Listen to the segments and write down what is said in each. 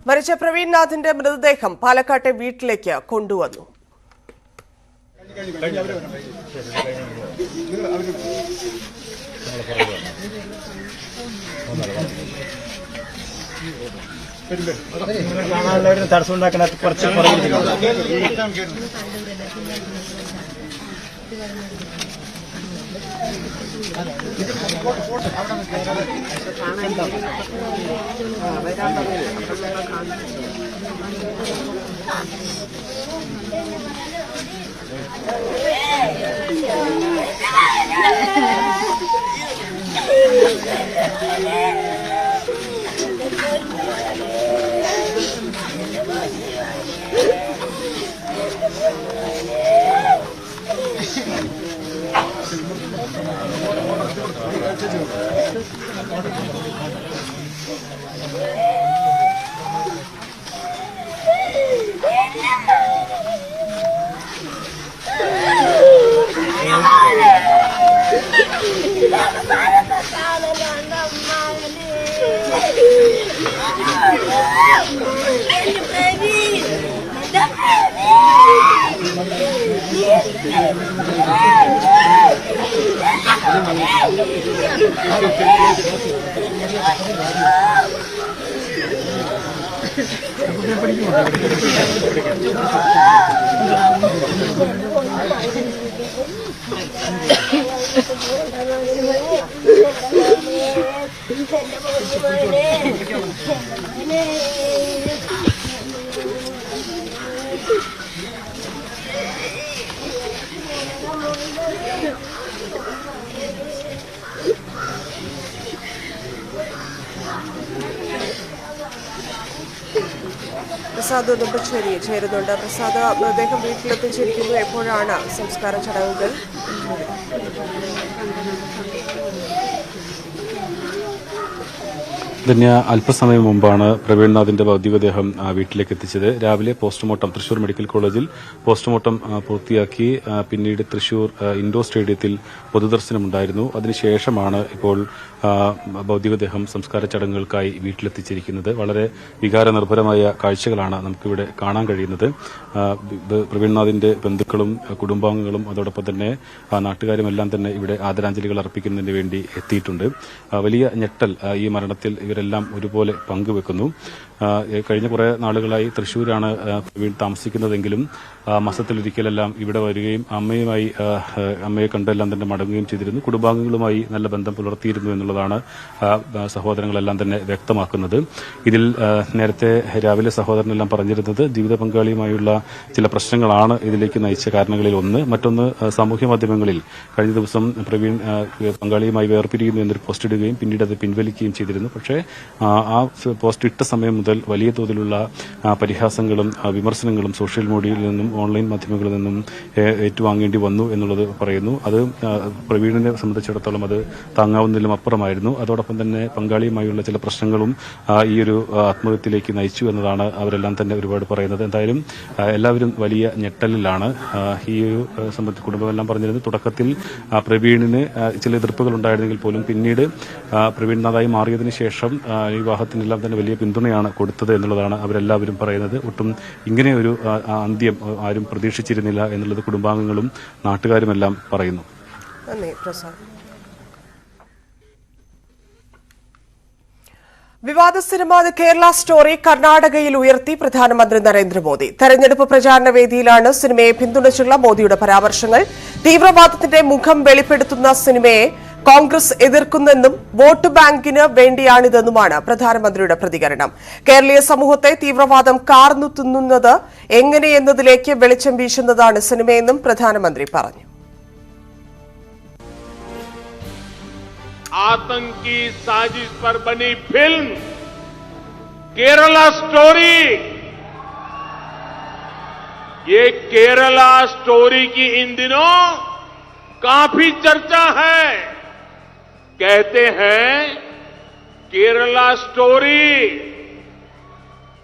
മരിച്ച പ്രവീൺ നാഥിന്റെ മൃതദേഹം പാലക്കാട്ടെ വീട്ടിലേക്ക് കൊണ്ടുവന്നു. തടസ്സമുണ്ടാക്കുന്ന കുറച്ച് പ്രസാദ് ഉടുമ്പശ്ശേരി ചേരുന്നുണ്ട്. പ്രസാദ്, മൃതദേഹം വീട്ടിലെത്തിച്ചിരിക്കുന്നു. എപ്പോഴാണ് സംസ്കാര ചടങ്ങുകൾ? ധന്യ, അല്പസമയം മുമ്പാണ് പ്രവീൺ നാഥിന്റെ ഭൗതികദേഹം വീട്ടിലേക്ക് എത്തിച്ചത്. രാവിലെ പോസ്റ്റ്മോർട്ടം തൃശൂർ മെഡിക്കൽ കോളേജിൽ പോസ്റ്റ്മോർട്ടം പൂർത്തിയാക്കി പിന്നീട് തൃശൂർ ഇൻഡോർ സ്റ്റേഡിയത്തിൽ പൊതുദർശനമുണ്ടായിരുന്നു. അതിനുശേഷമാണ് ഇപ്പോൾ ഭൗതികദേഹം സംസ്കാര ചടങ്ങുകൾക്കായി വീട്ടിലെത്തിച്ചിരിക്കുന്നത്. വളരെ വികാരനിർഭരമായ കാഴ്ചകളാണ് നമുക്കിവിടെ കാണാൻ കഴിയുന്നത്. പ്രവീൺ നാഥിന്റെ ബന്ധുക്കളും കുടുംബാംഗങ്ങളും അതോടൊപ്പം തന്നെ നാട്ടുകാരുമെല്ലാം തന്നെ ഇവിടെ ആദരാഞ്ജലികൾ അർപ്പിക്കുന്നതിന് വേണ്ടി എത്തിയിട്ടുണ്ട്. വലിയ ഞെട്ടൽ ഈ മരണത്തിൽ ഇവരെല്ലാം ഒരുപോലെ പങ്കുവെക്കുന്നു. കഴിഞ്ഞ കുറേ നാളുകളായി തൃശ്ശൂരാണ് പ്രവീൺ താമസിക്കുന്നതെങ്കിലും മാസത്തിലൊരിക്കലെല്ലാം ഇവിടെ വരികയും അമ്മയെ കണ്ടെല്ലാം തന്നെ മടങ്ങുകയും ചെയ്തിരുന്നു. കുടുംബാംഗങ്ങളുമായി നല്ല ബന്ധം പുലർത്തിയിരുന്നു എന്നുള്ളതാണ് സഹോദരങ്ങളെല്ലാം തന്നെ വ്യക്തമാക്കുന്നത്. ഇതിൽ നേരത്തെ രാവിലെ സഹോദരനെല്ലാം പറഞ്ഞിരുന്നത് ജീവിത പങ്കാളിയുമായുള്ള ചില പ്രശ്നങ്ങളാണ് ഇതിലേക്ക് നയിച്ച കാരണങ്ങളിൽ ഒന്ന്. മറ്റൊന്ന്, സാമൂഹ്യ മാധ്യമങ്ങളിൽ കഴിഞ്ഞ ദിവസം പ്രവീൺ പങ്കാളിയുമായി വേർപിരിയുന്നു എന്നൊരു പോസ്റ്റ് ഇടുകയും പിന്നീട് അത് പിൻവലിക്കുകയും ചെയ്തിരുന്നു. പക്ഷേ ആ പോസ്റ്റ് ഇട്ട സമയം മുതൽ വലിയ തോതിലുള്ള പരിഹാസങ്ങളും വിമർശനങ്ങളും സോഷ്യൽ മീഡിയയിൽ നിന്നും ഓൺലൈൻ മാധ്യമങ്ങളിൽ നിന്നും ഏറ്റുവാങ്ങേണ്ടി വന്നു എന്നുള്ളത് പറയുന്നു. അത് പ്രവീണിനെ സംബന്ധിച്ചിടത്തോളം അത് താങ്ങാവുന്നതിലും അപ്പുറമായിരുന്നു. അതോടൊപ്പം തന്നെ പങ്കാളിയുമായുള്ള ചില പ്രശ്നങ്ങളും ഈ ഒരു ആത്മഹത്യയിലേക്ക് നയിച്ചു എന്നതാണ് അവരെല്ലാം തന്നെ ഒരുപാട് പറയുന്നത്. എന്തായാലും എല്ലാവരും വലിയ ഞെട്ടലിലാണ്. ഈ ഒരു സംബന്ധിച്ച് കുടുംബമെല്ലാം പറഞ്ഞിരുന്നത് തുടക്കത്തിൽ പ്രവീണിന് ചില എതിർപ്പുകൾ ഉണ്ടായിരുന്നെങ്കിൽ പോലും പിന്നീട് പ്രവീൺ നാഥായി മാറിയതിനു ശേഷം വിവാഹത്തിനെല്ലാം തന്നെ വലിയ പിന്തുണയാണ് കൊടുത്തത് എന്നുള്ളതാണ് അവരെല്ലാവരും പറയുന്നത്. ഒട്ടും ഇങ്ങനെ ഒരു അന്ത്യം ആരും പ്രതീക്ഷിച്ചിരുന്നില്ല എന്നുള്ളത് കുടുംബാംഗങ്ങളും നാട്ടുകാരുമെല്ലാം പറയുന്നു. വിവാദ സിനിമ കേരള സ്റ്റോറി കർണാടകയിൽ ഉയർത്തി പ്രധാനമന്ത്രി നരേന്ദ്രമോദി. തെരഞ്ഞെടുപ്പ് പ്രചാരണ വേദിയിലാണ് സിനിമയെ പിന്തുണച്ചുള്ള മോദിയുടെ പരാമർശങ്ങൾ. തീവ്രവാദത്തിന്റെ മുഖം വെളിപ്പെടുത്തുന്ന സിനിമയെ കോൺഗ്രസ് എതിർക്കുന്നെന്നും വോട്ട് ബാങ്കിന് വേണ്ടിയാണിതെന്നുമാണ് പ്രധാനമന്ത്രിയുടെ പ്രതികരണം. കേരളീയ സമൂഹത്തെ തീവ്രവാദം കാർന്നു തിന്നുന്നത് എങ്ങനെയെന്നതിലേക്ക് വെളിച്ചം വീശുന്നതാണ് സിനിമയെന്നും പ്രധാനമന്ത്രി പറഞ്ഞു. आतंकी साजिश पर बनी फिल्म केरला स्टोरी, ये केरला स्टोरी की इन दिनों काफी चर्चा है। कहते हैं केरला स्टोरी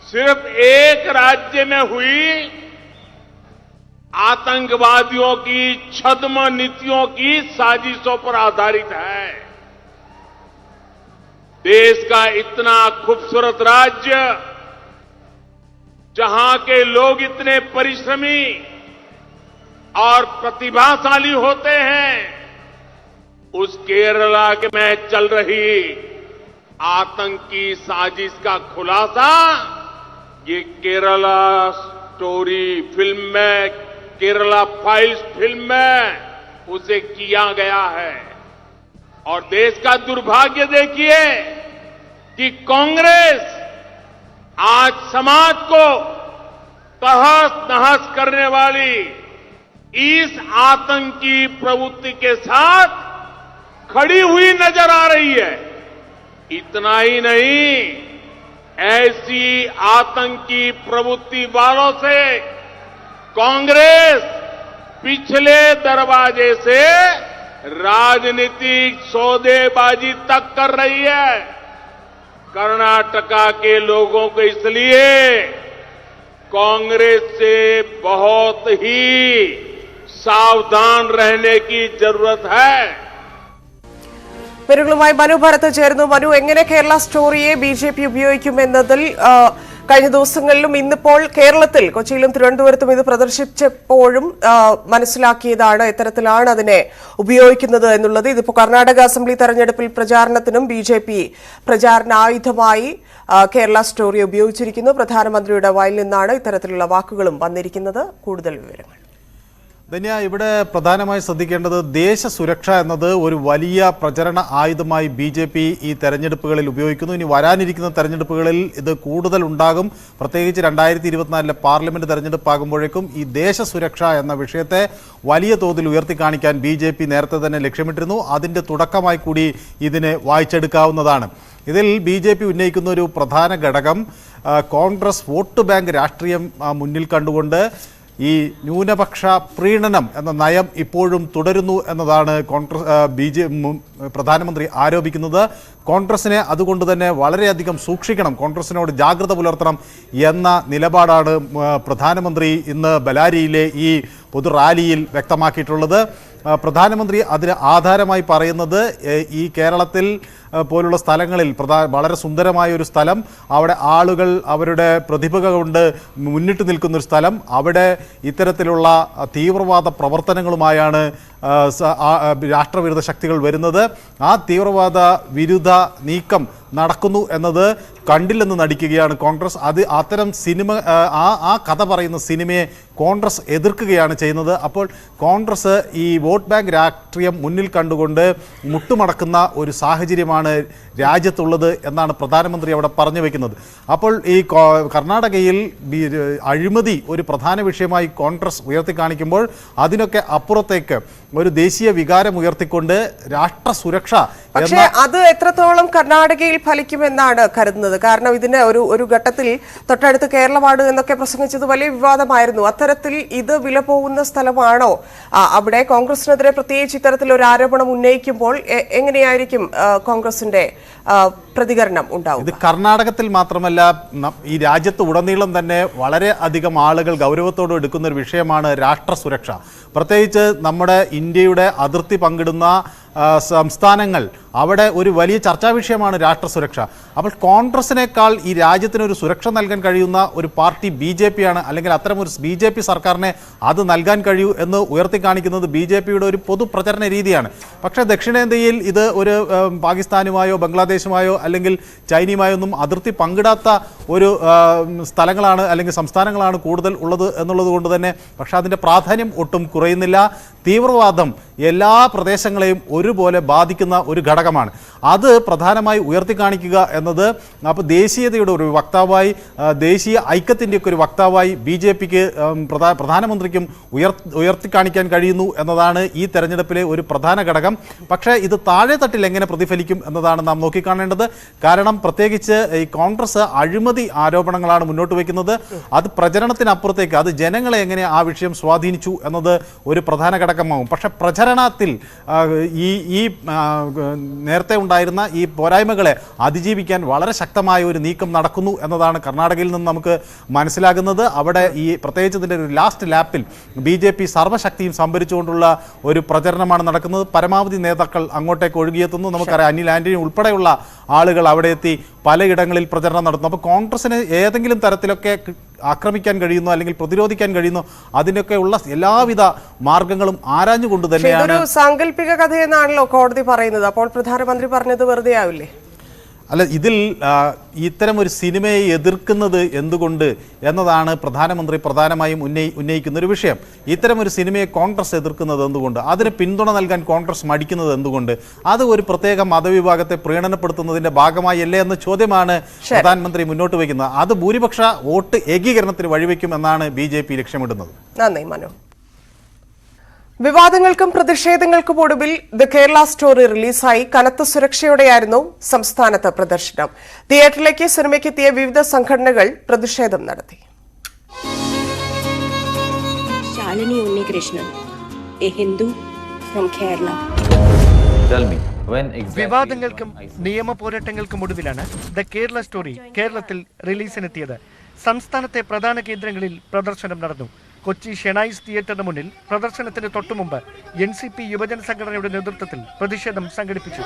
सिर्फ एक राज्य में हुई आतंकवादियों की छद्म नीतियों की साजिशों पर आधारित है। देश का इतना खूबसूरत राज्य जहां के लोग इतने परिश्रमी और प्रतिभाशाली होते हैं, उस केरला में चल रही आतंकी साजिश का खुलासा ये केरला स्टोरी फिल्म में, केरला फाइल्स फिल्म में उसे किया गया है। और देश का दुर्भाग्य देखिए कि कांग्रेस आज समाज को तहस नहस करने वाली इस आतंकी प्रवृत्ति के साथ खड़ी हुई नजर आ रही है। इतना ही नहीं, ऐसी आतंकी प्रवृत्ति वालों से कांग्रेस पिछले दरवाजे से राजनीतिक सौदेबाजी तक कर रही है। कर्नाटका के लोगों को इसलिए कांग्रेस से बहुत ही सावधान रहने की जरूरत है। വിവരങ്ങളുമായി മനു ഭരത് ചേരുന്നു. മനു, എങ്ങനെ കേരള സ്റ്റോറിയെ ബിജെപി ഉപയോഗിക്കുമെന്നതിൽ കഴിഞ്ഞ ദിവസങ്ങളിലും ഇന്നിപ്പോൾ കേരളത്തിൽ കൊച്ചിയിലും തിരുവനന്തപുരത്തും ഇത് പ്രദർശിപ്പിച്ചപ്പോഴും മനസ്സിലാക്കിയതാണ് എത്തരത്തിലാണ് അതിനെ ഉപയോഗിക്കുന്നത് എന്നുള്ളത്. ഇതിപ്പോൾ കർണാടക അസംബ്ലി തെരഞ്ഞെടുപ്പിൽ പ്രചാരണത്തിനും ബിജെപി പ്രചാരണായുധമായി കേരള സ്റ്റോറി ഉപയോഗിച്ചിരിക്കുന്നു. പ്രധാനമന്ത്രിയുടെ വായിൽ നിന്നാണ് ഇത്തരത്തിലുള്ള വാക്കുകളും വന്നിരിക്കുന്നത്. കൂടുതൽ വിവരങ്ങൾ ധന്യ, ഇവിടെ പ്രധാനമായി ശ്രദ്ധിക്കേണ്ടത് ദേശസുരക്ഷ എന്നത് ഒരു വലിയ പ്രചരണ ആയുധമായി ബി.ജെ.പി. ഈ തെരഞ്ഞെടുപ്പുകളിൽ ഉപയോഗിക്കുന്നു. ഇനി വരാനിരിക്കുന്ന തെരഞ്ഞെടുപ്പുകളിൽ ഇത് കൂടുതൽ ഉണ്ടാകും. പ്രത്യേകിച്ച് 2024 പാർലമെന്റ് തെരഞ്ഞെടുപ്പാകുമ്പോഴേക്കും ഈ ദേശസുരക്ഷ എന്ന വിഷയത്തെ വലിയ തോതിൽ ഉയർത്തിക്കാണിക്കാൻ ബി.ജെ.പി. നേരത്തെ തന്നെ ലക്ഷ്യമിട്ടിരുന്നു. അതിൻ്റെ തുടക്കമായി കൂടി ഇതിനെ വായിച്ചെടുക്കാവുന്നതാണ്. ഇതിൽ ബി.ജെ.പി. ഉന്നയിക്കുന്ന ഒരു പ്രധാന ഘടകം കോൺഗ്രസ് വോട്ട് ബാങ്ക് രാഷ്ട്രീയം മുന്നിൽ കണ്ടുകൊണ്ട് ഈ ന്യൂനപക്ഷ പ്രീണനം എന്ന നയം ഇപ്പോഴും തുടരുന്നു എന്നതാണ് പ്രധാനമന്ത്രി ആരോപിക്കുന്നത്. കോൺഗ്രസിനെ അതുകൊണ്ട് തന്നെ വളരെയധികം സൂക്ഷിക്കണം, കോൺഗ്രസിനോട് ജാഗ്രത പുലർത്തണം എന്ന നിലപാടാണ് പ്രധാനമന്ത്രി ഇന്ന് ബലാരിയിലെ ഈ പൊതു റാലിയിൽ വ്യക്തമാക്കിയിട്ടുള്ളത്. പ്രധാനമന്ത്രി അതിന് ആധാരമായി പറയുന്നത് ഈ കേരളത്തിൽ പോലുള്ള സ്ഥലങ്ങളിൽ വളരെ സുന്ദരമായ ഒരു സ്ഥലം, അവിടെ ആളുകൾ അവരുടെ പ്രതിഭ കൊണ്ട് മുന്നിട്ട് നിൽക്കുന്നൊരു സ്ഥലം, അവിടെ ഇത്തരത്തിലുള്ള തീവ്രവാദ പ്രവർത്തനങ്ങളുമായാണ് രാഷ്ട്രവിരുദ്ധ ശക്തികൾ വരുന്നത്. ആ തീവ്രവാദ വിരുദ്ധ നീക്കം നടക്കുന്നു എന്നത് കണ്ടില്ലെന്ന് നടിക്കുകയാണ് കോൺഗ്രസ്. അത്തരം സിനിമ ആ കഥ പറയുന്ന സിനിമയെ കോൺഗ്രസ് എതിർക്കുകയാണ് ചെയ്യുന്നത്. അപ്പോൾ കോൺഗ്രസ് ഈ വോട്ട് ബാങ്ക് രാഷ്ട്രീയം മുന്നിൽ കണ്ടുകൊണ്ട് മുട്ടുമടക്കുന്ന ഒരു സാഹചര്യമാണ് രാജ്യത്തുള്ളത് എന്നാണ് പ്രധാനമന്ത്രി അവിടെ പറഞ്ഞു വയ്ക്കുന്നത്. അപ്പോൾ ഈ കർണാടകയിൽ അഴിമതി ഒരു പ്രധാന വിഷയമായി കോൺഗ്രസ് ഉയർത്തിക്കാണിക്കുമ്പോൾ അതിനൊക്കെ അപ്പുറത്തേക്ക് ഒരു ദേശീയ വികാരം ഉയർത്തിക്കൊണ്ട് രാഷ്ട്ര സുരക്ഷ, പക്ഷേ അത് എത്രത്തോളം കർണാടകയിൽ ഫലിക്കുമെന്നാണ് കരുതുന്നത്? കാരണം ഇതിന് ഒരു ഘട്ടത്തിൽ തൊട്ടടുത്ത് കേരളമാണ് എന്നൊക്കെ പ്രസംഗിച്ചത് വലിയ വിവാദമായിരുന്നു. അത്തരത്തിൽ ഇത് വില പോകുന്ന സ്ഥലമാണോ? അവിടെ കോൺഗ്രസിനെതിരെ പ്രത്യേകിച്ച് ഇത്തരത്തിൽ ഒരു ആരോപണം ഉന്നയിക്കുമ്പോൾ എങ്ങനെയായിരിക്കും കോൺഗ്രസിന്റെ പ്രതികരണം ഉണ്ടാവും? ഇത് കർണാടകത്തിൽ മാത്രമല്ല, ഈ രാജ്യത്ത് ഉടനീളം തന്നെ വളരെ അധികം ആളുകൾ ഗൗരവത്തോടെ എടുക്കുന്ന ഒരു വിഷയമാണ് രാഷ്ട്ര സുരക്ഷ. പ്രത്യേകിച്ച് നമ്മുടെ ഇന്ത്യയുടെ അതിർത്തി പങ്കിടുന്ന സംസ്ഥാനങ്ങൾ, അവിടെ ഒരു വലിയ ചർച്ചാ വിഷയമാണ് രാഷ്ട്ര സുരക്ഷ. അപ്പോൾ കോൺഗ്രസിനേക്കാൾ ഈ രാജ്യത്തിനൊരു സുരക്ഷ നൽകാൻ കഴിയുന്ന ഒരു പാർട്ടി ബി.ജെ.പി. ആണ്, അല്ലെങ്കിൽ അത്തരമൊരു ബി.ജെ.പി. സർക്കാരിനെ അത് നൽകാൻ കഴിയൂ എന്ന് ഉയർത്തിക്കാണിക്കുന്നത് ബി.ജെ.പിയുടെ ഒരു പൊതു പ്രചരണ രീതിയാണ്. പക്ഷേ ദക്ഷിണേന്ത്യയിൽ ഇത് ഒരു പാകിസ്ഥാനുമായോ ബംഗ്ലാദേശുമായോ അല്ലെങ്കിൽ ചൈനയുമായോ ഒന്നും അതിർത്തി പങ്കിടാത്ത ഒരു സ്ഥലങ്ങളാണ് അല്ലെങ്കിൽ സംസ്ഥാനങ്ങളാണ് കൂടുതൽ ഉള്ളത് എന്നുള്ളത് കൊണ്ട് തന്നെ പക്ഷേ അതിൻ്റെ പ്രാധാന്യം ഒട്ടും കുറയുന്നില്ല. തീവ്രവാദം എല്ലാ പ്രദേശങ്ങളെയും ഒരുപോലെ ബാധിക്കുന്ന ഒരു ഘടകമാണ്. അത് പ്രധാനമായി ഉയർത്തിക്കാണിക്കുക എന്നത്, അപ്പോൾ ദേശീയതയുടെ ഒരു വക്താവായി, ദേശീയ ഐക്യത്തിൻ്റെയൊക്കെ ഒരു വക്താവായി ബി.ജെ.പിക്ക് പ്രധാനമന്ത്രിക്കും ഉയർത്തിക്കാണിക്കാൻ കഴിയുന്നു എന്നതാണ് ഈ തെരഞ്ഞെടുപ്പിലെ ഒരു പ്രധാന ഘടകം. പക്ഷേ ഇത് താഴെത്തട്ടിൽ എങ്ങനെ പ്രതിഫലിക്കും എന്നതാണ് നാം നോക്കിക്കാണേണ്ടത്. കാരണം പ്രത്യേകിച്ച് ഈ കോൺഗ്രസ് അഴിമതി ആരോപണങ്ങളാണ് മുന്നോട്ട് വയ്ക്കുന്നത്. അത് പ്രചരണത്തിനപ്പുറത്തേക്ക് അത് ജനങ്ങളെ എങ്ങനെ ആ വിഷയം സ്വാധീനിച്ചു എന്നത് ഒരു പ്രധാന ഘടകമാകും. പക്ഷേ പ്രചരണത്തിൽ ഈ നേരത്തെ ഉണ്ടായിരുന്ന ഈ പോരായ്മകളെ അതിജീവിക്കാൻ വളരെ ശക്തമായ ഒരു നീക്കം നടക്കുന്നു എന്നതാണ് കർണാടകയിൽ നിന്ന് നമുക്ക് മനസ്സിലാകുന്നത്. അവിടെ ഈ പ്രത്യേകിച്ച് ഇതിൻ്റെ ഒരു ലാസ്റ്റ് ലാപ്പിൽ ബി.ജെ.പി. സർവ്വശക്തിയും സംഭരിച്ചുകൊണ്ടുള്ള ഒരു പ്രചരണമാണ് നടക്കുന്നത്. പരമാവധി നേതാക്കൾ അങ്ങോട്ടേക്ക് ഒഴുകിയെത്തുന്നു. നമുക്കറിയാം, അനിൽ ആന്റണി ഉൾപ്പെടെയുള്ള ആളുകൾ അവിടെ എത്തി പലയിടങ്ങളിൽ പ്രചരണം നടത്തുന്നു. അപ്പോൾ കോൺഗ്രസിന് ഏതെങ്കിലും തരത്തിലൊക്കെ ആക്രമിക്കാൻ കഴിയുന്നോ അല്ലെങ്കിൽ പ്രതിരോധിക്കാൻ കഴിയുന്നോ അതിനൊക്കെയുള്ള എല്ലാവിധ മാർഗങ്ങളും ആരാഞ്ഞുകൊണ്ട് തന്നെയാണ്. ഇതൊരു സാങ്കല്പിക കഥയെന്നാണല്ലോ കോടതി പറയുന്നത്. അപ്പോൾ പ്രധാനമന്ത്രി പറഞ്ഞത് വെറുതെ ആവില്ലേ? അല്ല, ഇതിൽ ഇത്തരം ഒരു സിനിമയെ എതിർക്കുന്നത് എന്തുകൊണ്ട് എന്നതാണ് പ്രധാനമന്ത്രി പ്രധാനമായും ഉന്നയിക്കുന്ന ഒരു വിഷയം. ഇത്തരം ഒരു സിനിമയെ കോൺഗ്രസ് എതിർക്കുന്നത് എന്തുകൊണ്ട്, അതിന് പിന്തുണ നൽകാൻ കോൺഗ്രസ് മടിക്കുന്നത് എന്തുകൊണ്ട്, അത് ഒരു പ്രത്യേക മതവിഭാഗത്തെ പ്രീണനപ്പെടുത്തുന്നതിന്റെ ഭാഗമായി അല്ലേ എന്ന ചോദ്യമാണ് പ്രധാനമന്ത്രി മുന്നോട്ട് വയ്ക്കുന്നത്. അത് ഭൂരിപക്ഷ വോട്ട് ഏകീകരണത്തിന് വഴിവെക്കും എന്നാണ് BJP ലക്ഷ്യമിടുന്നത്. നന്ദി മനു. വിവാദങ്ങൾക്കും പ്രതിഷേധങ്ങൾക്കും ഒടുവിൽ ദ കേരള സ്റ്റോറി റിലീസായി. കനത്ത സുരക്ഷയോടെയായിരുന്നു സംസ്ഥാനത്ത് പ്രദർശനം. തിയേറ്ററിലേക്ക് സിനിമയ്ക്കെത്തിയ വിവിധ സംഘടനകൾ പ്രതിഷേധം നടത്തി. Shalini Unnikrishnan, a Hindu from Kerala. വിവാദങ്ങൾക്കും നിയമ പോരാട്ടങ്ങൾക്കും ഒടുവിലാണ് ദ കേരള സ്റ്റോറി കേരളത്തിൽ റിലീസിനെത്തിയത്. സംസ്ഥാനത്തെ പ്രധാന കേന്ദ്രങ്ങളിൽ പ്രദർശനം നടന്നു. കൊച്ചി ഷെനൈസ് തിയേറ്ററിന് മുന്നിൽ പ്രദർശനത്തിന് തൊട്ടുമുമ്പ് NCP യുവജന സംഘടനയുടെ നേതൃത്വത്തിൽ പ്രതിഷേധം സംഘടിപ്പിച്ചു.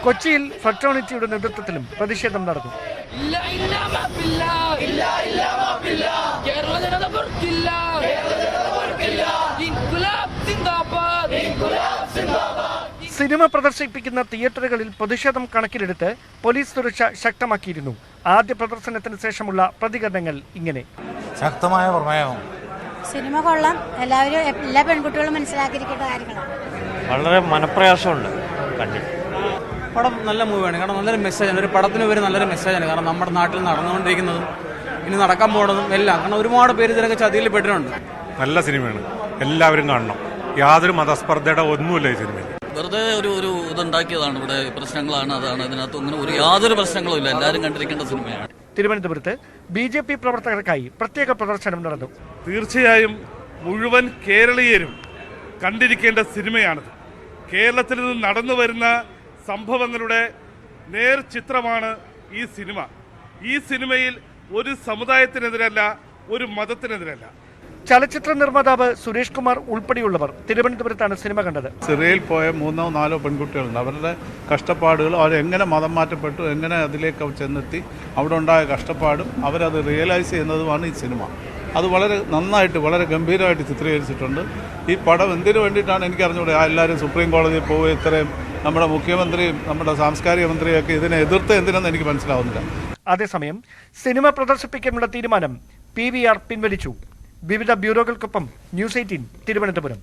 കൊച്ചിയിൽ ഫ്രറ്റേണിറ്റിയുടെ നേതൃത്വത്തിലും പ്രതിഷേധം നടന്നു. സിനിമ പ്രദർശിപ്പിക്കുന്ന തിയേറ്ററുകളിൽ പ്രതിഷേധം കണക്കിലെടുത്ത് പോലീസ് സുരക്ഷ ശക്തമാക്കിയിരുന്നു. ആദ്യ പ്രദർശനത്തിന് ശേഷമുള്ള പ്രതികരണങ്ങൾ ഇങ്ങനെ. ശക്തമായ പ്രമേയം. സിനിമ കൊള്ളാം, എല്ലാവരും എല്ലാ പെൺകുട്ടികളും മനസ്സിലാക്കിയിരിക്കേണ്ട കാര്യങ്ങളാണ്. വളരെ മനപ്രയാസമുണ്ട് കണ്ടിട്ട്. പടം നല്ല മൂവിയാണ്. കാരണം നല്ലൊരു മെസ്സേജാണ്. ഒരു പടത്തിന് പേര് നല്ലൊരു മെസ്സേജാണ്. കാരണം നമ്മുടെ നാട്ടിൽ നടന്നുകൊണ്ടിരിക്കുന്നതും ഇനി നടക്കാൻ പോകുന്നതും എല്ലാം. കാരണം ഒരുപാട് പേര് ഇതിനൊക്കെ ചതിയിൽ പെട്ടിട്ടുണ്ട്. നല്ല സിനിമയാണ്, എല്ലാവരും കാണണം. യാതൊരു മതസ്പർദ്ധയുടെ ഒന്നുമില്ല ഈ സിനിമയിൽ. വെറുതെ ഒരു ഇതുണ്ടാക്കിയതാണ്. ഇവിടെ പ്രശ്നങ്ങളാണ്, അതാണ്. ഇതിനകത്ത് അങ്ങനെ യാതൊരു പ്രശ്നങ്ങളും ഇല്ല. എല്ലാവരും കണ്ടിരിക്കേണ്ട സിനിമയാണ്. തിരുവനന്തപുരത്ത് BJP പ്രവർത്തകർക്കായി പ്രത്യേക പ്രദർശനം നടന്നു. തീർച്ചയായും മുഴുവൻ കേരളീയരും കണ്ടിരിക്കേണ്ട സിനിമയാണിത്. കേരളത്തിൽ നിന്ന് നടന്നു വരുന്ന സംഭവങ്ങളുടെ നേർചിത്രമാണ് ഈ സിനിമ. ഈ സിനിമയിൽ ഒരു സമുദായത്തിനെതിരല്ല, ഒരു മതത്തിനെതിരല്ല. ചലച്ചിത്ര നിർമ്മാതാവ് സുരേഷ് കുമാർ ഉൾപ്പെടെയുള്ളവർ തിരുവനന്തപുരത്താണ് സിനിമ കണ്ടത്. സിറിയയിൽ പോയ 3-4 പെൺകുട്ടികളുണ്ട്. അവരുടെ കഷ്ടപ്പാടുകൾ, അവരെങ്ങനെ മതം മാറ്റപ്പെട്ടു, എങ്ങനെ അതിലേക്ക് ചെന്നെത്തി, അവിടെ ഉണ്ടായ കഷ്ടപ്പാടും അവരത് റിയലൈസ് ചെയ്യുന്നതുമാണ് ഈ സിനിമ. അത് വളരെ നന്നായിട്ട്, വളരെ ഗംഭീരമായിട്ട് ചിത്രീകരിച്ചിട്ടുണ്ട്. ഈ പടം എന്തിനു വേണ്ടിയിട്ടാണ് എനിക്കറിഞ്ഞൂടെ. എല്ലാവരും സുപ്രീം കോടതിയിൽ പോവുക, ഇത്രയും നമ്മുടെ മുഖ്യമന്ത്രിയും നമ്മുടെ സാംസ്കാരിക മന്ത്രിയൊക്കെ ഇതിനെ എതിർത്ത് എന്തിനെന്ന് എനിക്ക് മനസ്സിലാവുന്നില്ല. അതേസമയം സിനിമ പ്രദർശിപ്പിക്കാനുള്ള തീരുമാനം PVR പിൻവലിച്ചു. വിവിധ ബ്യൂറോകൾക്കൊപ്പം news 18 Thiruvananthapuram.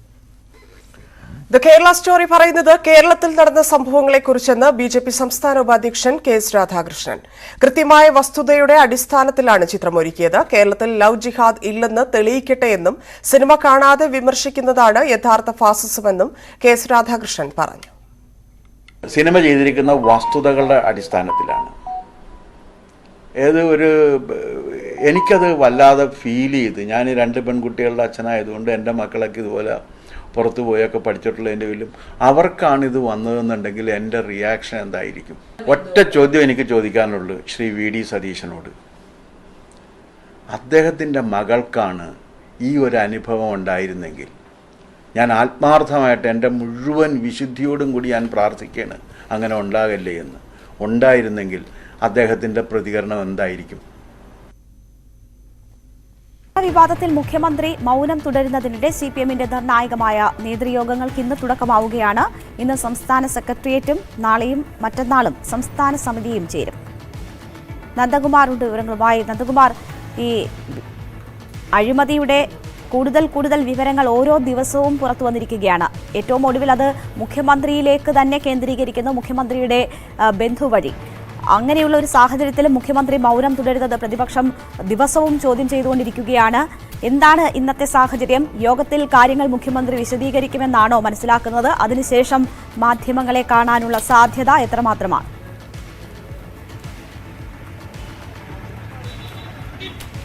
The Kerala story പറയുന്നത് കേരളത്തിൽ നടന്ന സംഭവങ്ങളെക്കുറിച്ചെന്ന് BJP സംസ്ഥാന ഉപാധ്യക്ഷൻ KS രാധാകൃഷ്ണൻ. കൃത്യമായ വസ്തുതയുടെ അടിസ്ഥാനത്തിലാണ് ചിത്രമൊരുക്കിയത്. കേരളത്തിൽ ലവ് ജിഹാദ് ഇല്ലെന്ന് തെളിയിക്കട്ടെ എന്നും സിനിമ കാണാതെ വിമർശിക്കുന്നതാണ് യഥാർത്ഥ ഫാസിസമെന്നും KS രാധാകൃഷ്ണൻ പറഞ്ഞു. സിനിമ ചെയ്തിരിക്കുന്ന വസ്തുതകളുടെ അടിസ്ഥാനത്തിലാണ്. എനിക്കത് വല്ലാതെ ഫീൽ ചെയ്ത്. ഞാൻ 2 പെൺകുട്ടികളുടെ അച്ഛനായതുകൊണ്ട് എൻ്റെ മക്കളൊക്കെ ഇതുപോലെ പുറത്തു പോയൊക്കെ പഠിച്ചിട്ടുള്ളതിൻ്റെ പേരിലും അവർക്കാണിത് വന്നതെന്നുണ്ടെങ്കിൽ എൻ്റെ റിയാക്ഷൻ എന്തായിരിക്കും? ഒറ്റ ചോദ്യം എനിക്ക് ചോദിക്കാനുള്ളൂ ശ്രീ VD സതീശനോട്. അദ്ദേഹത്തിൻ്റെ മകൾക്കാണ് ഈ ഒരു അനുഭവം ഉണ്ടായിരുന്നെങ്കിൽ ഞാൻ ആത്മാർത്ഥമായിട്ട് എൻ്റെ മുഴുവൻ വിശുദ്ധിയോടും കൂടി ഞാൻ പ്രാർത്ഥിക്കുകയാണ് അങ്ങനെ ഉണ്ടാകല്ലേ എന്ന്. ഉണ്ടായിരുന്നെങ്കിൽ അദ്ദേഹത്തിൻ്റെ പ്രതികരണം എന്തായിരിക്കും? വിവാദത്തിൽ മുഖ്യമന്ത്രി മൗനം തുടരുന്നതിനിടെ CPMന്റെ നിർണായകമായ നേതൃയോഗങ്ങൾക്ക് ഇന്ന് തുടക്കമാവുകയാണ്. ഇന്ന് സംസ്ഥാന സെക്രട്ടേറിയറ്റും നാളെയും മറ്റന്നാളും സംസ്ഥാന സമിതിയും ചേരും. നന്ദകുമാറുണ്ട് വിവരങ്ങളുമായി. നന്ദകുമാർ, ഈ അഴിമതിയുടെ കൂടുതൽ വിവരങ്ങൾ ഓരോ ദിവസവും പുറത്തു വന്നിരിക്കുകയാണ്. ഏറ്റവും ഒടുവിൽ അത് മുഖ്യമന്ത്രിയിലേക്ക് തന്നെ കേന്ദ്രീകരിക്കുന്നു, മുഖ്യമന്ത്രിയുടെ ബന്ധു വഴി. അങ്ങനെയുള്ള ഒരു സാഹചര്യത്തിൽ മുഖ്യമന്ത്രി മൗനം തുടരുന്നത് പ്രതിപക്ഷം ദിവസവും ചോദ്യം ചെയ്തുകൊണ്ടിരിക്കുകയാണ്. എന്താണ് ഇന്നത്തെ സാഹചര്യം? യോഗത്തിൽ കാര്യങ്ങൾ മുഖ്യമന്ത്രി വിശദീകരിക്കുമെന്നാണോ മനസ്സിലാക്കുന്നത്? അതിനുശേഷം മാധ്യമങ്ങളെ കാണാനുള്ള സാധ്യത എത്രമാത്രമാണ്?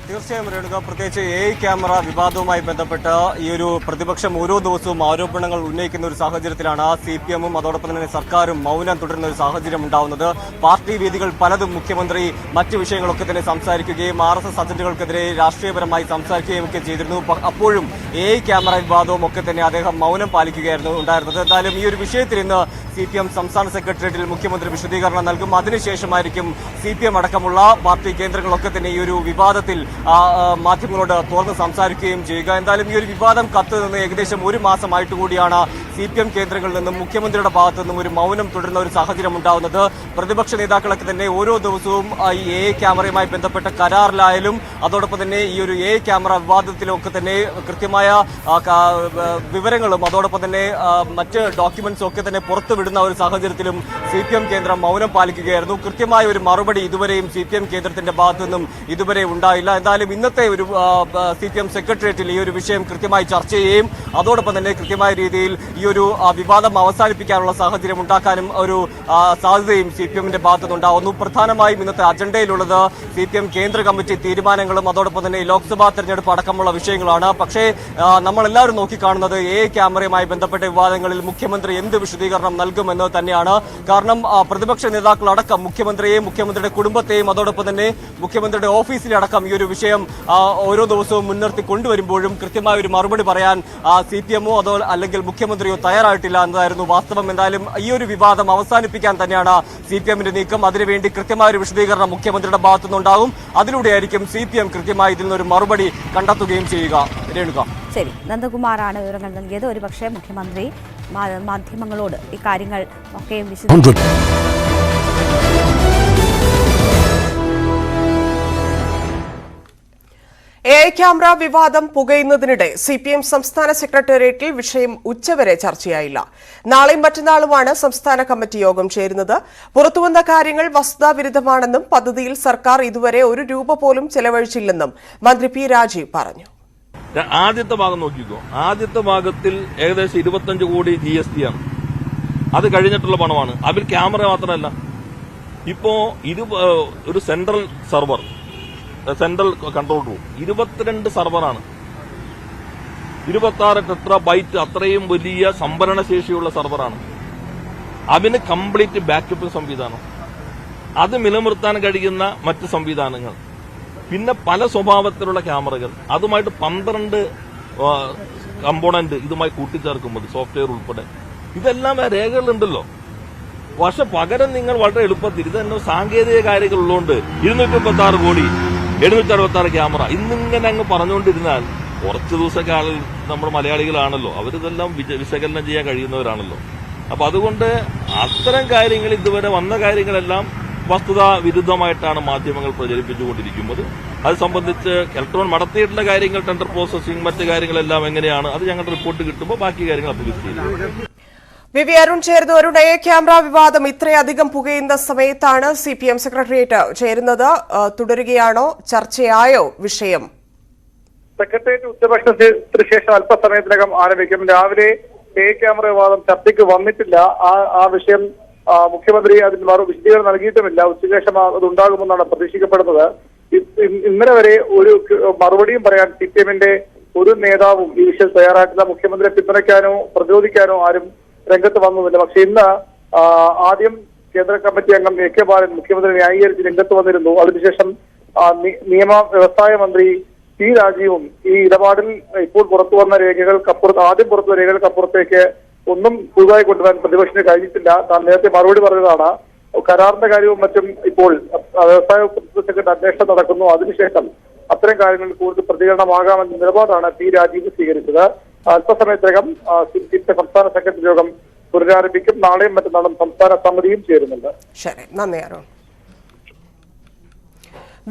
തീർച്ചയായും രേണുക, പ്രത്യേകിച്ച് AI ക്യാമറ വിവാദവുമായി ബന്ധപ്പെട്ട് ഈ ഒരു പ്രതിപക്ഷം ഓരോ ദിവസവും ആരോപണങ്ങൾ ഉന്നയിക്കുന്ന ഒരു സാഹചര്യത്തിലാണ് CPM-ഉം അതോടൊപ്പം തന്നെ സർക്കാരും മൗനം തുടരുന്ന ഒരു സാഹചര്യം ഉണ്ടാവുന്നത്. പാർട്ടി വേദികൾ പലതും മുഖ്യമന്ത്രി മറ്റ് വിഷയങ്ങളൊക്കെ തന്നെ സംസാരിക്കുകയും RSS അജണ്ടകൾക്കെതിരെ രാഷ്ട്രീയപരമായി സംസാരിക്കുകയും ഒക്കെ ചെയ്തിരുന്നു. അപ്പോഴും AI ക്യാമറ വിവാദവും ഒക്കെ തന്നെ അദ്ദേഹം മൗനം പാലിക്കുകയായിരുന്നു ഉണ്ടായിരുന്നത്. എന്തായാലും ഈ ഒരു വിഷയത്തിൽ ഇന്ന് CPM സംസ്ഥാന സെക്രട്ടേറിയറ്റിൽ മുഖ്യമന്ത്രി വിശദീകരണം നൽകും. അതിനുശേഷമായിരിക്കും CPM അടക്കമുള്ള പാർട്ടി കേന്ദ്രങ്ങളൊക്കെ തന്നെ ഈ ഒരു വിവാദത്തിൽ മാധ്യമങ്ങളോട് തുറന്ന് സംസാരിക്കുകയും ചെയ്യുക. എന്തായാലും ഈ ഒരു വിവാദം കത്ത് നിന്ന് ഏകദേശം ഒരു മാസമായിട്ട് കൂടിയാണ് CPM കേന്ദ്രങ്ങളിൽ നിന്നും മുഖ്യമന്ത്രിയുടെ ഭാഗത്തു നിന്നും ഒരു മൗനം തുടരുന്ന ഒരു സാഹചര്യം ഉണ്ടാവുന്നത്. പ്രതിപക്ഷ നേതാക്കളൊക്കെ തന്നെ ഓരോ ദിവസവും ഈ AI ക്യാമറയുമായി ബന്ധപ്പെട്ട കരാറിലായാലും അതോടൊപ്പം തന്നെ ഈ ഒരു AI ക്യാമറ വിവാദത്തിലൊക്കെ തന്നെ കൃത്യമായ വിവരങ്ങളും അതോടൊപ്പം തന്നെ മറ്റ് ഡോക്യുമെന്റ്സും ഒക്കെ തന്നെ പുറത്തുവിടുന്ന ഒരു സാഹചര്യത്തിലും CPM കേന്ദ്രം മൗനം പാലിക്കുകയായിരുന്നു. കൃത്യമായ ഒരു മറുപടി ഇതുവരെയും CPM കേന്ദ്രത്തിന്റെ ഭാഗത്തു നിന്നും ഇതുവരെ ഉണ്ടായില്ല. എന്തായാലും ഇന്നത്തെ ഒരു CPM സെക്രട്ടേറിയറ്റിൽ ഈ ഒരു വിഷയം കൃത്യമായി ചർച്ച ചെയ്യുകയും അതോടൊപ്പം തന്നെ കൃത്യമായ രീതിയിൽ ഈ ഒരു വിവാദം അവസാനിപ്പിക്കാനുള്ള സാഹചര്യം ഉണ്ടാക്കാനും ഒരു സാധ്യതയും CPM-ന്റെ ഭാഗത്തുനിന്നുണ്ടാവുന്നു. പ്രധാനമായും ഇന്നത്തെ അജണ്ടയിലുള്ളത് CPM കേന്ദ്ര കമ്മിറ്റി തീരുമാനങ്ങളും അതോടൊപ്പം തന്നെ ലോക്സഭാ തെരഞ്ഞെടുപ്പ് അടക്കമുള്ള വിഷയങ്ങളാണ്. പക്ഷേ നമ്മളെല്ലാവരും നോക്കിക്കാണുന്നത് AI ക്യാമറയുമായി ബന്ധപ്പെട്ട വിവാദങ്ങളിൽ മുഖ്യമന്ത്രി എന്ത് വിശദീകരണം നൽകുമെന്ന് തന്നെയാണ്. കാരണം പ്രതിപക്ഷ നേതാക്കളടക്കം മുഖ്യമന്ത്രിയെയും മുഖ്യമന്ത്രിയുടെ കുടുംബത്തെയും അതോടൊപ്പം തന്നെ മുഖ്യമന്ത്രിയുടെ ഓഫീസിലടക്കം ഈ ഒരു വിഷയം ഓരോ ദിവസവും മുൻനിർത്തി കൊണ്ടുവരുമ്പോഴും കൃത്യമായ ഒരു മറുപടി പറയാൻ CPM-ഓ അതോ അല്ലെങ്കിൽ മുഖ്യമന്ത്രിയോ തയ്യാറായിട്ടില്ല എന്നതായിരുന്നു വാസ്തവം. എന്തായാലും ഈ ഒരു വിവാദം അവസാനിപ്പിക്കാൻ തന്നെയാണ് CPM-ന്റെ നീക്കം. അതിനുവേണ്ടി കൃത്യമായ ഒരു വിശദീകരണം മുഖ്യമന്ത്രിയുടെ ഭാഗത്തുനിന്നുണ്ടാകും. അതിലൂടെയായിരിക്കും CPM കൃത്യമായി ഇതിൽ നിന്നൊരു മറുപടി കണ്ടെത്തുകയും ചെയ്യുക. രേണുക, ശരി, നന്ദകുമാറാണ് വിവരങ്ങൾ നൽകിയത്. ഒരുപക്ഷെ മുഖ്യമന്ത്രി മാധ്യമങ്ങളോട് ഇക്കാര്യങ്ങൾ ഒക്കെയും AI ക്യാമറ വിവാദം പുകയുന്നതിനിടെ CPM സംസ്ഥാന സെക്രട്ടേറിയറ്റിൽ വിഷയം ഉച്ചവരെ ചർച്ചയായില്ല. നാളെയും മറ്റന്നാളുമാണ് സംസ്ഥാന കമ്മിറ്റി യോഗം ചേരുന്നത്. പുറത്തുവന്ന കാര്യങ്ങൾ വസ്തുതാവിരുദ്ധമാണെന്നും പദ്ധതിയിൽ സർക്കാർ ഇതുവരെ ഒരു രൂപ പോലും ചെലവഴിച്ചില്ലെന്നും മന്ത്രി P. രാജീവ് പറഞ്ഞു. ആദ്യത്തെ ഭാഗം നോക്കിക്കോ. ആദ്യത്തെ ഭാഗത്തിൽ ഏകദേശം 25 കോടി GST ആണ്. അത് കഴിഞ്ഞിട്ടുള്ള പണമാണ്. അതിൽ ക്യാമറ മാത്രമല്ല, ഇപ്പോ ഒരു central server, central control room 22 സർവറാണ്. 26 ടെട്രാബൈറ്റ് അത്രയും വലിയ സംഭരണ ശേഷിയുള്ള സർവറാണ്. അതിന് കംപ്ലീറ്റ് ബാക്കപ്പ് സംവിധാനം, അത് നിലനിർത്താൻ കഴിയുന്ന മറ്റ് സംവിധാനങ്ങൾ, പിന്നെ പല സ്വഭാവത്തിലുള്ള ക്യാമറകൾ, അതുമായിട്ട് 12 കമ്പോണന്റ് ഇതുമായി കൂട്ടിച്ചേർക്കുമ്പോൾ സോഫ്റ്റ്വെയർ ഉൾപ്പെടെ ഇതെല്ലാം രേഖകളുണ്ടല്ലോ. പക്ഷെ പകരം നിങ്ങൾ വളരെ എളുപ്പത്തിൽ ഇതന്നെ സാങ്കേതിക കാര്യങ്ങൾ ഉള്ളതുകൊണ്ട് 256 കോടി 766 ക്യാമറ ഇന്നിങ്ങനെ അങ്ങ് പറഞ്ഞുകൊണ്ടിരുന്നാൽ കുറച്ച് ദിവസമൊക്കെ ആളുകൾ നമ്മുടെ മലയാളികളാണല്ലോ, അവരിതെല്ലാം വിശകലനം ചെയ്യാൻ കഴിയുന്നവരാണല്ലോ. അപ്പൊ അതുകൊണ്ട് അത്തരം കാര്യങ്ങൾ ഇതുവരെ വന്ന കാര്യങ്ങളെല്ലാം വസ്തുതാ വിരുദ്ധമായിട്ടാണ് മാധ്യമങ്ങൾ പ്രചരിപ്പിച്ചുകൊണ്ടിരിക്കുന്നത്. അത് സംബന്ധിച്ച് ഇലക്ട്രോൺ നടത്തിയിട്ടുള്ള കാര്യങ്ങൾ, ടെൻഡർ പ്രോസസിംഗ്, മറ്റു കാര്യങ്ങളെല്ലാം എങ്ങനെയാണ്, അത് ഞങ്ങളുടെ റിപ്പോർട്ട് കിട്ടുമ്പോൾ ബാക്കി കാര്യങ്ങൾ അപ്ഡേറ്റ് ചെയ്യും. വി അരുൺ ചേർന്നു. അരുൺ, AI ക്യാമറ വിവാദം ഇത്രയധികം പുകയുന്ന സമയത്താണ് CPM സെക്രട്ടേറിയറ്റ് ചേരുന്നത്. തുടരുകയാണോ? ചർച്ചയായോ വിഷയം? സെക്രട്ടേറിയറ്റ് ഉച്ചഭക്ഷണത്തിന് ശേഷം അല്പസമയത്തിനകം ആരംഭിക്കും. രാവിലെ AI ക്യാമറ വിവാദം ചർച്ചയ്ക്ക് വന്നിട്ടില്ല. ആ വിഷയം മുഖ്യമന്ത്രി അതിന് വിശദീകരണം നൽകിയിട്ടുമില്ല. ഉച്ചശേഷം അത് ഉണ്ടാകുമെന്നാണ് പ്രതീക്ഷിക്കപ്പെടുന്നത്. ഇന്നലെ വരെ ഒരു മറുപടിയും പറയാൻ CPM-ന്റെ ഒരു നേതാവും ഈ വിഷയം തയ്യാറായിട്ടില്ല. മുഖ്യമന്ത്രിയെ പിന്തുണയ്ക്കാനോ പ്രതിരോധിക്കാനോ ആരും രംഗത്ത് വന്നതില്ല. പക്ഷെ ഇന്ന് ആദ്യം കേന്ദ്ര കമ്മിറ്റി അംഗം AK ബാലൻ മുഖ്യമന്ത്രി ന്യായീകരിച്ച് രംഗത്ത് വന്നിരുന്നു. അതിനുശേഷം നിയമ വ്യവസായ മന്ത്രി P. രാജീവും ഈ ഇടപാടിൽ ഇപ്പോൾ പുറത്തുവന്ന രേഖകൾക്കപ്പുറത്ത്, ആദ്യം പുറത്തുവന്ന രേഖകൾക്കപ്പുറത്തേക്ക് ഒന്നും പുതുതായി കൊണ്ടുവരാൻ പ്രതിപക്ഷത്തിന് കഴിഞ്ഞിട്ടില്ല. താൻ നേരത്തെ മറുപടി പറഞ്ഞതാണ്. കരാറിന്റെ കാര്യവും മറ്റും ഇപ്പോൾ വ്യവസായ സെക്രട്ടറി അന്വേഷണം നടക്കുന്നു. അതിനുശേഷം അത്തരം കാര്യങ്ങളിൽ കൂടുതൽ പ്രതികരണമാകാമെന്ന നിലപാടാണ് P. രാജീവ് സ്വീകരിച്ചത്. അല്പസമയത്തിനകം സംസ്ഥാന സെക്രട്ടറി യോഗം പുനരാരംഭിക്കും. നാളെയും മറ്റന്നാളും സംസ്ഥാന സമിതിയും ചേരുന്നുണ്ട്. ശരി, നന്ദി അരുൺ.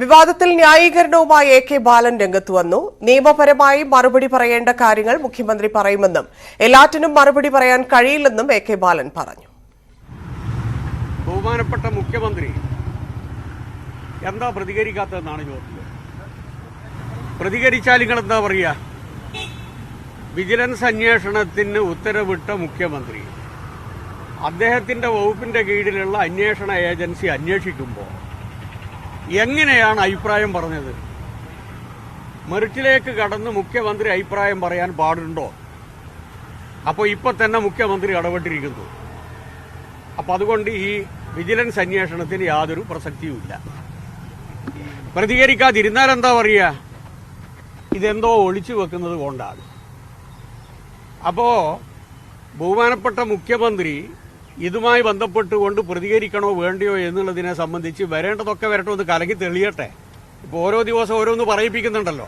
വിവാദത്തിൽ ന്യായീകരണവുമായി AK ബാലൻ രംഗത്ത് വന്നു. നിയമപരമായി മറുപടി പറയേണ്ട കാര്യങ്ങൾ മുഖ്യമന്ത്രി പറയുമെന്നും എല്ലാറ്റിനും മറുപടി പറയാൻ കഴിയില്ലെന്നും AK ബാലൻ പറഞ്ഞു. ബഹുമാനപ്പെട്ട മുഖ്യമന്ത്രി എന്താ പ്രതികരിക്കാത്തതെന്നാണ് ചോദ്യം. പ്രതികരിച്ചാൽ നിങ്ങൾ എന്താ പറയുക? വിജിലൻസ് അന്വേഷണത്തിന് ഉത്തരവിട്ട മുഖ്യമന്ത്രി അദ്ദേഹത്തിന്റെ വകുപ്പിന്റെ കീഴിലുള്ള അന്വേഷണ ഏജൻസി അന്വേഷിക്കുമ്പോൾ എങ്ങനെയാണ് അഭിപ്രായം പറഞ്ഞത്? മെറിറ്റിലേക്ക് കടന്ന് മുഖ്യമന്ത്രി അഭിപ്രായം പറയാൻ പാടുണ്ടോ? അപ്പോൾ ഇപ്പൊ തന്നെ മുഖ്യമന്ത്രി ഇടപെട്ടിരിക്കുന്നു. അപ്പൊ അതുകൊണ്ട് ഈ വിജിലൻസ് അന്വേഷണത്തിന് യാതൊരു പ്രസക്തിയുമില്ല. പ്രതികരിക്കാതിരുന്നാൽ എന്താ പറയുക? ഇതെന്തോ ഒളിച്ചു വെക്കുന്നത് കൊണ്ടാണ്. അപ്പോ ബഹുമാനപ്പെട്ട മുഖ്യമന്ത്രി ഇതുമായി ബന്ധപ്പെട്ടുകൊണ്ട് പ്രതികരിക്കണോ വേണ്ടയോ എന്നുള്ളതിനെ സംബന്ധിച്ച് വരേണ്ടതൊക്കെ വരട്ടെ, ഒന്ന് കലങ്ങി തെളിയട്ടെ. ഇപ്പോൾ ഓരോ ദിവസം ഓരോന്ന് പറയിപ്പിക്കുന്നുണ്ടല്ലോ,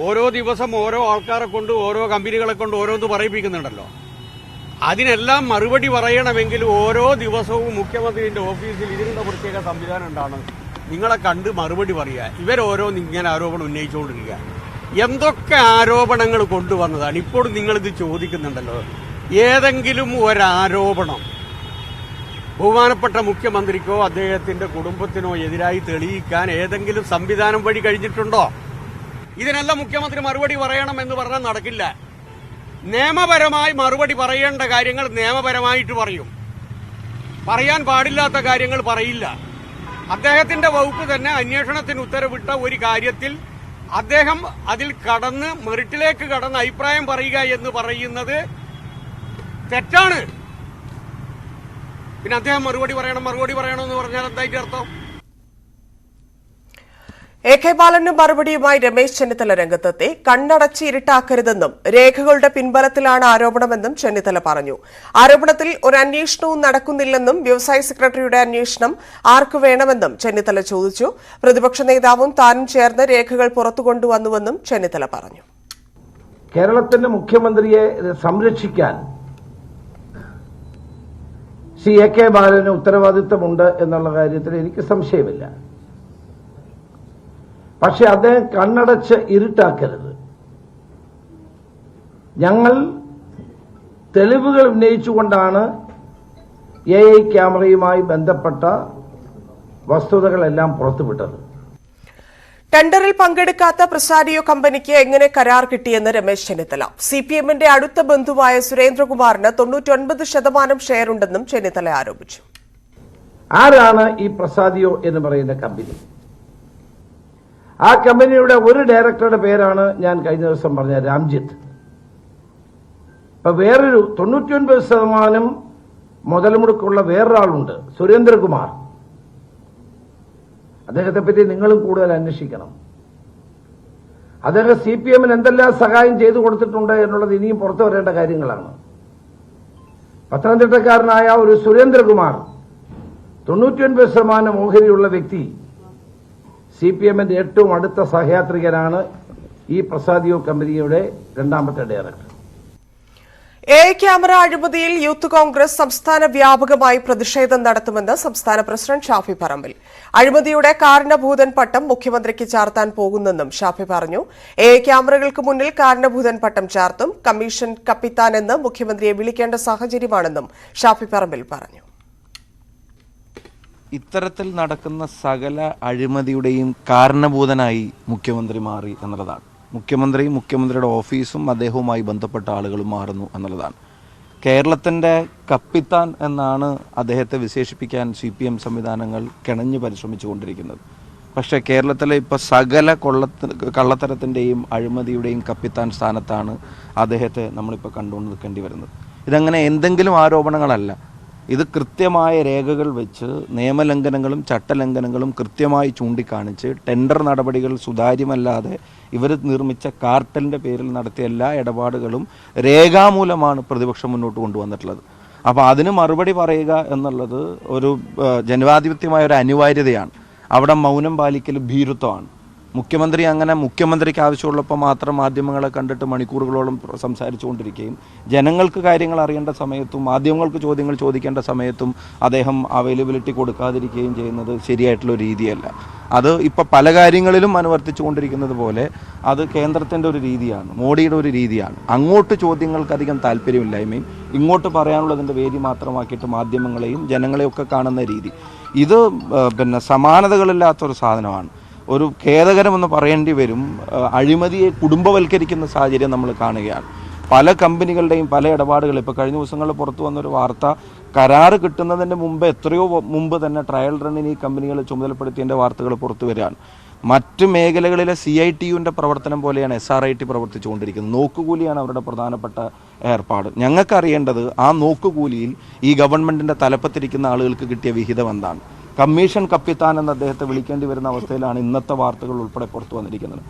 ഓരോ ദിവസം ഓരോ ആൾക്കാരെ കൊണ്ട് ഓരോ കമ്പനികളെ കൊണ്ട് ഓരോന്ന് പറയിപ്പിക്കുന്നുണ്ടല്ലോ. അതിനെല്ലാം മറുപടി പറയണമെങ്കിൽ ഓരോ ദിവസവും മുഖ്യമന്ത്രിയുടെ ഓഫീസിൽ ഇതിനുള്ള പ്രത്യേക സംവിധാനം ഉണ്ടാണ്. നിങ്ങളെ കണ്ട് മറുപടി പറയുക. ഇവരോരോന്ന് ഇങ്ങനെ ആരോപണം ഉന്നയിച്ചുകൊണ്ടിരിക്കുക. എന്തൊക്കെ ആരോപണങ്ങൾ കൊണ്ടുവന്നതാണ്. ഇപ്പോഴും നിങ്ങളിത് ചോദിക്കുന്നുണ്ടല്ലോ. ഏതെങ്കിലും ഒരാരോപണം ബഹുമാനപ്പെട്ട മുഖ്യമന്ത്രിക്കോ അദ്ദേഹത്തിന്റെ കുടുംബത്തിനോ എതിരായി തെളിയിക്കാൻ ഏതെങ്കിലും സംവിധാനം വഴി കഴിഞ്ഞിട്ടുണ്ടോ? ഇതിനെല്ലാം മുഖ്യമന്ത്രി മറുപടി പറയണം എന്ന് പറഞ്ഞാൽ നടക്കില്ല. നിയമപരമായി മറുപടി പറയേണ്ട കാര്യങ്ങൾ നിയമപരമായിട്ട് പറയും, പറയാൻ പാടില്ലാത്ത കാര്യങ്ങൾ പറയില്ല. അദ്ദേഹത്തിന്റെ വകുപ്പ് തന്നെ അന്വേഷണത്തിന് ഉത്തരവിട്ട ഒരു കാര്യത്തിൽ അദ്ദേഹം അതിൽ കടന്ന് മെറിറ്റിലേക്ക് കടന്ന് അഭിപ്രായം പറയുക എന്ന് പറയുന്നത് തെറ്റാണ്. പിന്നെ അദ്ദേഹം മറുപടി പറയണമെന്ന് പറഞ്ഞാൽ എന്തായിട്ട് അർത്ഥം? AK ബാലന് മറുപടിയുമായി രമേശ് ചെന്നിത്തല രംഗത്തെത്തി. കണ്ണടച്ച് ഇരുട്ടാക്കരുതെന്നും രേഖകളുടെ പിൻബലത്തിലാണ് ആരോപണമെന്നും ചെന്നിത്തല പറഞ്ഞു. ആരോപണത്തിൽ ഒരു അന്വേഷണവും നടക്കുന്നില്ലെന്നും വ്യവസായ സെക്രട്ടറിയുടെ അന്വേഷണം ആർക്കു വേണമെന്നും ചെന്നിത്തല ചോദിച്ചു. പ്രതിപക്ഷ നേതാവും താനും ചേർന്ന് രേഖകൾ പുറത്തുകൊണ്ടുവന്നുവെന്നും ചെന്നിത്തല പറഞ്ഞു. കേരളത്തിന്റെ മുഖ്യമന്ത്രിയെ സംരക്ഷിക്കാൻ ശ്രീ AK ബാലന് ഉത്തരവാദിത്തമുണ്ട് എന്നുള്ള കാര്യത്തിൽ എനിക്ക് സംശയമില്ല. പക്ഷെ അദ്ദേഹം കണ്ണടച്ച് ഇരുട്ടാക്കരുത്. ഞങ്ങൾ തെളിവുകൾ ഉന്നയിച്ചുകൊണ്ടാണ് AI ക്യാമറയുമായി ബന്ധപ്പെട്ട വസ്തുതകളെല്ലാം പുറത്തുവിട്ടത്. ടെൻഡറിൽ പങ്കെടുക്കാത്ത പ്രസാരിയോ കമ്പനിക്ക് എങ്ങനെ കരാർ കിട്ടിയെന്ന് രമേശ് ചെന്നിത്തല. CPMന്റെ അടുത്ത ബന്ധുവായ സുരേന്ദ്രകുമാറിന് 99% ഷെയറുണ്ടെന്നും ചെന്നിത്തല ആരോപിച്ചു. ആരാണ് ഈ പ്രസാദിയോ എന്ന് പറയുന്ന കമ്പനി? ആ കമ്പനിയുടെ ഒരു ഡയറക്ടറുടെ പേരാണ് ഞാൻ കഴിഞ്ഞ ദിവസം പറഞ്ഞ രാംജിത്ത്. അപ്പൊ വേറൊരു 99% മുതൽ മുടക്കുള്ള വേറൊരാളുണ്ട്, സുരേന്ദ്രകുമാർ. അദ്ദേഹത്തെ പറ്റി നിങ്ങളും കൂടുതൽ അന്വേഷിക്കണം. അദ്ദേഹം CPMന് എന്തെല്ലാം സഹായം ചെയ്തു കൊടുത്തിട്ടുണ്ട് എന്നുള്ളത് ഇനിയും പുറത്തു വരേണ്ട കാര്യങ്ങളാണ്. പത്തനംതിട്ടക്കാരനായ ഒരു സുരേന്ദ്രകുമാർ 99% ഓഹരിയുള്ള വ്യക്തി CPMന്റെ ഏറ്റവും അടുത്ത സഹയാത്രികനാണ് ഈ പ്രസാദിയോ കമ്പനിയുടെ രണ്ടാമത്തെ ഡയറക്ടർ. AI ക്യാമറ അഴിമതിയിൽ യൂത്ത് കോൺഗ്രസ് സംസ്ഥാന വ്യാപകമായി പ്രതിഷേധം നടത്തുമെന്ന് സംസ്ഥാന പ്രസിഡന്റ് ഷാഫി പറമ്പിൽ. അഴിമതിയുടെ കാരണഭൂതൻ പട്ടം മുഖ്യമന്ത്രിക്ക് ചാർത്താൻ പോകുന്നെന്നും ഷാഫി പറഞ്ഞു. AI ക്യാമറകൾക്ക് മുന്നിൽ കാരണഭൂതൻ പട്ടം ചാർത്തും. കമ്മീഷൻ കപ്പിത്താൻ എന്ന് മുഖ്യമന്ത്രിയെ വിളിക്കേണ്ട സാഹചര്യമാണെന്നും ഷാഫി പറമ്പിൽ പറഞ്ഞു. ഇത്തരത്തിൽ നടക്കുന്ന സകല അഴിമതിയുടെയും കാരണഭൂതനായി മുഖ്യമന്ത്രി മാറി എന്നുള്ളതാണ്. മുഖ്യമന്ത്രിയും മുഖ്യമന്ത്രിയുടെ ഓഫീസും അദ്ദേഹവുമായി ബന്ധപ്പെട്ട ആളുകളും മാറുന്നു എന്നുള്ളതാണ്. കേരളത്തിൻ്റെ കപ്പിത്താൻ എന്നാണ് അദ്ദേഹത്തെ വിശേഷിപ്പിക്കാൻ CPM സംവിധാനങ്ങൾ കിണഞ്ഞു പരിശ്രമിച്ചുകൊണ്ടിരിക്കുന്നത്. പക്ഷേ കേരളത്തിലെ ഇപ്പോൾ സകല കള്ളത്തരത്തിൻ്റെയും അഴിമതിയുടെയും കപ്പിത്താൻ സ്ഥാനത്താണ് അദ്ദേഹത്തെ നമ്മളിപ്പോൾ കണ്ടുകൊണ്ട് നിൽക്കേണ്ടി വരുന്നത്. ഇതങ്ങനെ എന്തെങ്കിലും ആരോപണങ്ങളല്ല. ഇത് കൃത്യമായ രേഖകൾ വെച്ച് നിയമലംഘനങ്ങളും ചട്ടലംഘനങ്ങളും കൃത്യമായി ചൂണ്ടിക്കാണിച്ച് ടെൻഡർ നടപടികൾ സുതാര്യമല്ലാതെ ഇവർ നിർമ്മിച്ച കാർട്ടലിൻ്റെ പേരിൽ നടത്തിയ എല്ലാ ഇടപാടുകളും രേഖാമൂലമാണ് പ്രതിപക്ഷം മുന്നോട്ട് കൊണ്ടുവന്നിട്ടുള്ളത്. അപ്പോൾ അതിന് മറുപടി പറയുക എന്നുള്ളത് ഒരു ജനാധിപത്യമായ ഒരു അനിവാര്യതയാണ്. അവിടെ മൗനം പാലിക്കൽ ഭീരുത്വമാണ്. മുഖ്യമന്ത്രി അങ്ങനെ മുഖ്യമന്ത്രിക്ക് ആവശ്യമുള്ളപ്പോൾ മാത്രം മാധ്യമങ്ങളെ കണ്ടിട്ട് മണിക്കൂറുകളോളം സംസാരിച്ചുകൊണ്ടിരിക്കുകയും ജനങ്ങൾക്ക് കാര്യങ്ങൾ അറിയേണ്ട സമയത്തും മാധ്യമങ്ങൾക്ക് ചോദ്യങ്ങൾ ചോദിക്കേണ്ട സമയത്തും അദ്ദേഹം അവൈലബിലിറ്റി കൊടുക്കാതിരിക്കുകയും ചെയ്യുന്നത് ശരിയായിട്ടുള്ള രീതിയല്ല. അത് ഇപ്പോൾ പല കാര്യങ്ങളിലും അനുവർത്തിച്ചുകൊണ്ടിരിക്കുന്നത് പോലെ അത് കേന്ദ്രത്തിൻ്റെ ഒരു രീതിയാണ്, മോഡിയുടെ ഒരു രീതിയാണ്. അങ്ങോട്ട് ചോദ്യങ്ങൾക്ക് അധികം താല്പര്യമില്ലായ്മയും ഇങ്ങോട്ട് പറയാനുള്ളതിൻ്റെ വേദി മാത്രമാക്കിയിട്ട് മാധ്യമങ്ങളെയും ജനങ്ങളെയൊക്കെ കാണുന്ന രീതി, ഇത് സമാനതകളില്ലാത്തൊരു സാധനമാണ്. ഒരു ഖേദകരമെന്ന് പറയേണ്ടി വരും. അഴിമതിയെ കുടുംബവൽക്കരിക്കുന്ന സാഹചര്യം നമ്മൾ കാണുകയാണ്. പല കമ്പനികളുടെയും പല ഇടപാടുകൾ ഇപ്പോൾ കഴിഞ്ഞ ദിവസങ്ങളിൽ പുറത്തു വന്നൊരു വാർത്ത, കരാറ് കിട്ടുന്നതിന് മുമ്പ് എത്രയോ മുമ്പ് തന്നെ ട്രയൽ റണ്ണിന് ഈ കമ്പനികളെ ചുമതലപ്പെടുത്തിയതിൻ്റെ വാർത്തകൾ പുറത്തു വരികയാണ്. മറ്റ് മേഖലകളിലെ CITUവിൻ്റെ പ്രവർത്തനം പോലെയാണ് SRIT പ്രവർത്തിച്ചുകൊണ്ടിരിക്കുന്നത്. നോക്കുകൂലിയാണ് അവരുടെ പ്രധാനപ്പെട്ട ഏർപ്പാട്. ഞങ്ങൾക്കറിയേണ്ടത് ആ നോക്കുകൂലിയിൽ ഈ ഗവൺമെൻറ്റിൻ്റെ തലപ്പത്തിരിക്കുന്ന ആളുകൾക്ക് കിട്ടിയ വിഹിതം എന്താണ്. കമ്മീഷൻ കപ്പിത്താൻ എന്ന് അദ്ദേഹത്തെ വിളിക്കേണ്ടി വരുന്ന അവസ്ഥയിലാണ് ഇന്നത്തെ വാർത്തകൾ ഉൾപ്പെടെ പുറത്തു വന്നിരിക്കുന്നത്.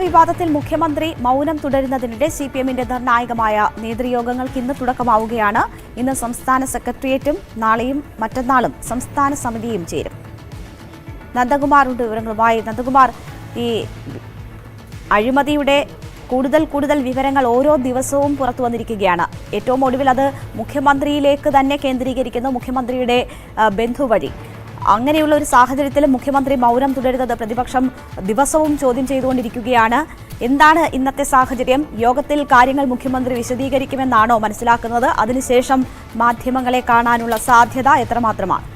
വിവാദത്തിൽ മുഖ്യമന്ത്രി മൗനം തുടരുന്നതിനിടെ CPMന്റെ നിർണായകമായ നേതൃയോഗങ്ങൾക്ക് ഇന്ന് തുടക്കമാവുകയാണ്. ഇന്ന് സംസ്ഥാന സെക്രട്ടേറിയറ്റും നാളെയും മറ്റന്നാളും സംസ്ഥാന സമിതിയും ചേരും. നന്ദകുമാറുണ്ട് വിവരങ്ങളുമായി. നന്ദകുമാർ, ഈ അഴിമതിയുടെ കൂടുതൽ വിവരങ്ങൾ ഓരോ ദിവസവും പുറത്തു വന്നിരിക്കുകയാണ്. ഏറ്റവും ഒടുവിൽ അത് മുഖ്യമന്ത്രിയിലേക്ക് തന്നെ കേന്ദ്രീകരിക്കുന്നു, മുഖ്യമന്ത്രിയുടെ ബന്ധു വഴി. അങ്ങനെയുള്ള ഒരു സാഹചര്യത്തിൽ മുഖ്യമന്ത്രി മൗനം തുടരുന്നത് പ്രതിപക്ഷം ദിവസവും ചോദ്യം ചെയ്തുകൊണ്ടിരിക്കുകയാണ്. എന്താണ് ഇന്നത്തെ സാഹചര്യം? യോഗത്തിൽ കാര്യങ്ങൾ മുഖ്യമന്ത്രി വിശദീകരിക്കുമെന്നാണോ മനസ്സിലാക്കുന്നത്? അതിനുശേഷം മാധ്യമങ്ങളെ കാണാനുള്ള സാധ്യത എത്രമാത്രമാണ്?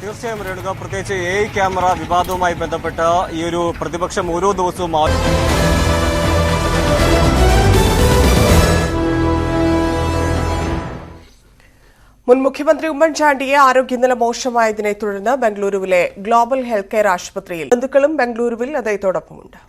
തീർച്ചയായും രേണുക, പ്രത്യേകിച്ച് AI ക്യാമറ വിവാദവുമായി ബന്ധപ്പെട്ട് ഈ ഒരു പ്രതിപക്ഷം ഓരോ ദിവസവും മുൻ മുഖ്യമന്ത്രി ഉമ്മൻചാണ്ടിയെ ആരോഗ്യനില മോശമായതിനെ തുടർന്ന് ബംഗളൂരുവിലെ ഗ്ലോബൽ ഹെൽത്ത് കെയർ ആശുപത്രിയിൽ ബന്ധുക്കളും ബംഗളൂരുവിൽ അദ്ദേഹത്തോടൊപ്പമുണ്ട്.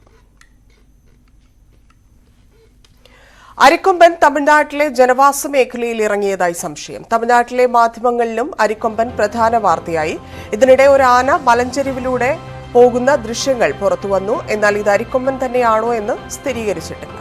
അരിക്കൊമ്പൻ തമിഴ്നാട്ടിലെ ജനവാസ മേഖലയിൽ ഇറങ്ങിയതായി സംശയം. തമിഴ്നാട്ടിലെ മാധ്യമങ്ങളിലും അരിക്കൊമ്പൻ പ്രധാന വാർത്തയായി. ഇതിനിടെ ഒരു ആന മലഞ്ചെരിവിലൂടെ പോകുന്ന ദൃശ്യങ്ങൾ പുറത്തുവന്നു. എന്നാൽ ഇത് അരിക്കൊമ്പൻ തന്നെയാണോ എന്ന് സ്ഥിരീകരിച്ചിട്ടില്ല.